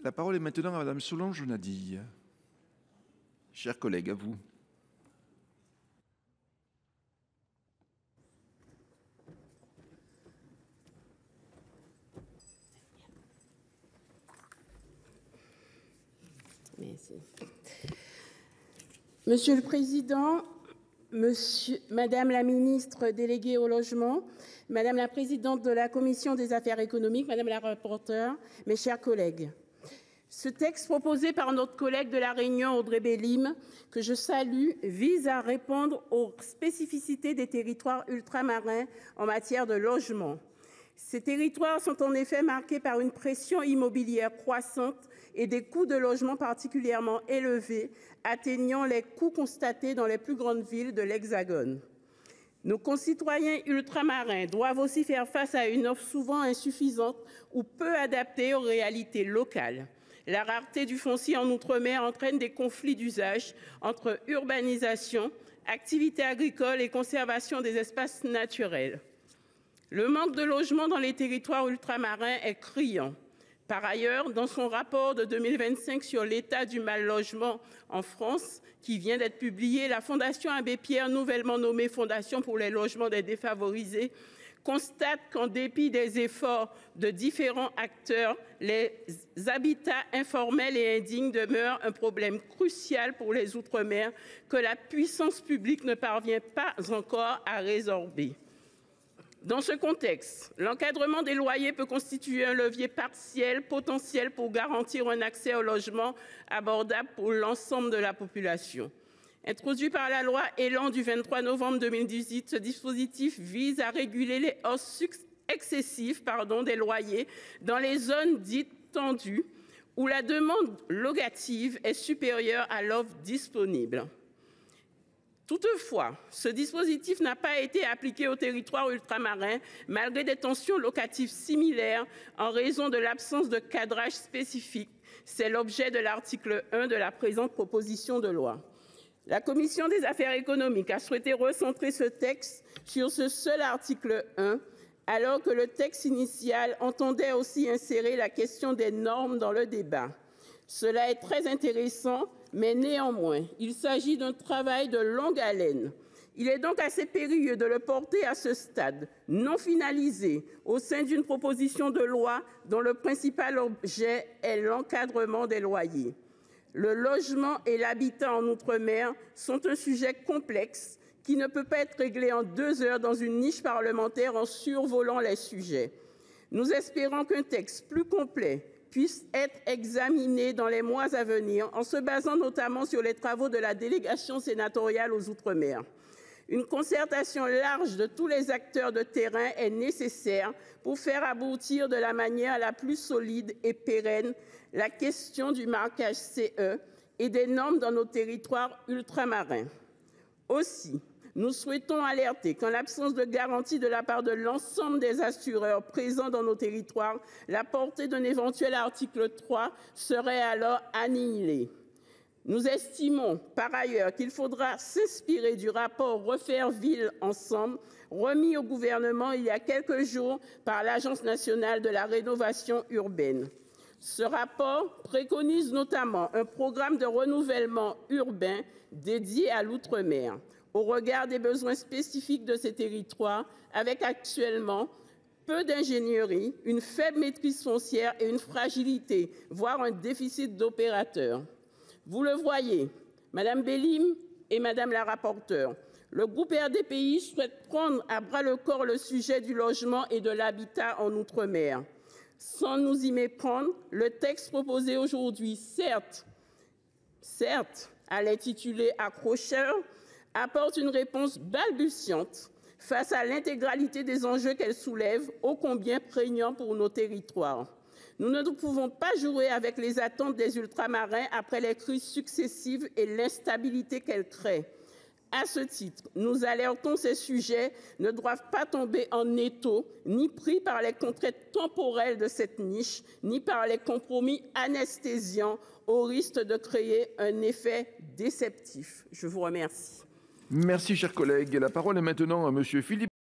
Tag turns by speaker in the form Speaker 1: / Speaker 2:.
Speaker 1: La parole est maintenant à Madame Solange Nadille. Chers collègues, à vous.
Speaker 2: Merci. Monsieur le Président, Madame la ministre déléguée au logement, Madame la présidente de la Commission des affaires économiques, Madame la rapporteure, mes chers collègues. Ce texte proposé par notre collègue de La Réunion, Audrey Bélim, que je salue, vise à répondre aux spécificités des territoires ultramarins en matière de logement. Ces territoires sont en effet marqués par une pression immobilière croissante et des coûts de logement particulièrement élevés, atteignant les coûts constatés dans les plus grandes villes de l'Hexagone. Nos concitoyens ultramarins doivent aussi faire face à une offre souvent insuffisante ou peu adaptée aux réalités locales. La rareté du foncier en outre-mer entraîne des conflits d'usage entre urbanisation, activités agricoles et conservation des espaces naturels. Le manque de logements dans les territoires ultramarins est criant. Par ailleurs, dans son rapport de 2025 sur l'état du mal-logement en France, qui vient d'être publié, la Fondation Abbé Pierre, nouvellement nommée Fondation pour les logements des défavorisés, constate qu'en dépit des efforts de différents acteurs, les habitats informels et indignes demeurent un problème crucial pour les outre-mer que la puissance publique ne parvient pas encore à résorber. Dans ce contexte, l'encadrement des loyers peut constituer un levier partiel potentiel pour garantir un accès au logement abordable pour l'ensemble de la population. Introduit par la loi Élan du 23 novembre 2018, ce dispositif vise à réguler les hausses excessives des loyers dans les zones dites tendues où la demande locative est supérieure à l'offre disponible. Toutefois, ce dispositif n'a pas été appliqué aux territoires ultramarins malgré des tensions locatives similaires en raison de l'absence de cadrage spécifique. C'est l'objet de l'article 1 de la présente proposition de loi. La Commission des affaires économiques a souhaité recentrer ce texte sur ce seul article 1, alors que le texte initial entendait aussi insérer la question des normes dans le débat. Cela est très intéressant, mais néanmoins, il s'agit d'un travail de longue haleine. Il est donc assez périlleux de le porter à ce stade, non finalisé, au sein d'une proposition de loi dont le principal objet est l'encadrement des loyers. Le logement et l'habitat en outre-mer sont un sujet complexe qui ne peut pas être réglé en 2 heures dans une niche parlementaire en survolant les sujets. Nous espérons qu'un texte plus complet puisse être examiné dans les mois à venir, en se basant notamment sur les travaux de la délégation sénatoriale aux outre-mer. Une concertation large de tous les acteurs de terrain est nécessaire pour faire aboutir de la manière la plus solide et pérenne la question du marquage CE et des normes dans nos territoires ultramarins. Aussi, nous souhaitons alerter qu'en l'absence de garantie de la part de l'ensemble des assureurs présents dans nos territoires, la portée d'un éventuel article 3 serait alors annihilée. Nous estimons par ailleurs qu'il faudra s'inspirer du rapport Refaire Ville ensemble, remis au gouvernement il y a quelques jours par l'Agence nationale de la rénovation urbaine. Ce rapport préconise notamment un programme de renouvellement urbain dédié à l'outre-mer, au regard des besoins spécifiques de ces territoires, avec actuellement peu d'ingénierie, une faible maîtrise foncière et une fragilité, voire un déficit d'opérateurs. Vous le voyez, Madame Bélim et Madame la rapporteure, le groupe RDPI souhaite prendre à bras-le-corps le sujet du logement et de l'habitat en outre-mer. Sans nous y méprendre, le texte proposé aujourd'hui, certes, à l'intitulé accrocheur, apporte une réponse balbutiante face à l'intégralité des enjeux qu'elle soulève, ô combien prégnants pour nos territoires. Nous ne pouvons pas jouer avec les attentes des ultramarins après les crises successives et l'instabilité qu'elles créent. À ce titre, nous alertons, ces sujets ne doivent pas tomber en étau, ni pris par les contraintes temporelles de cette niche, ni par les compromis anesthésiants, au risque de créer un effet déceptif. Je vous remercie.
Speaker 1: Merci, chers collègues. La parole est maintenant à Monsieur Philippe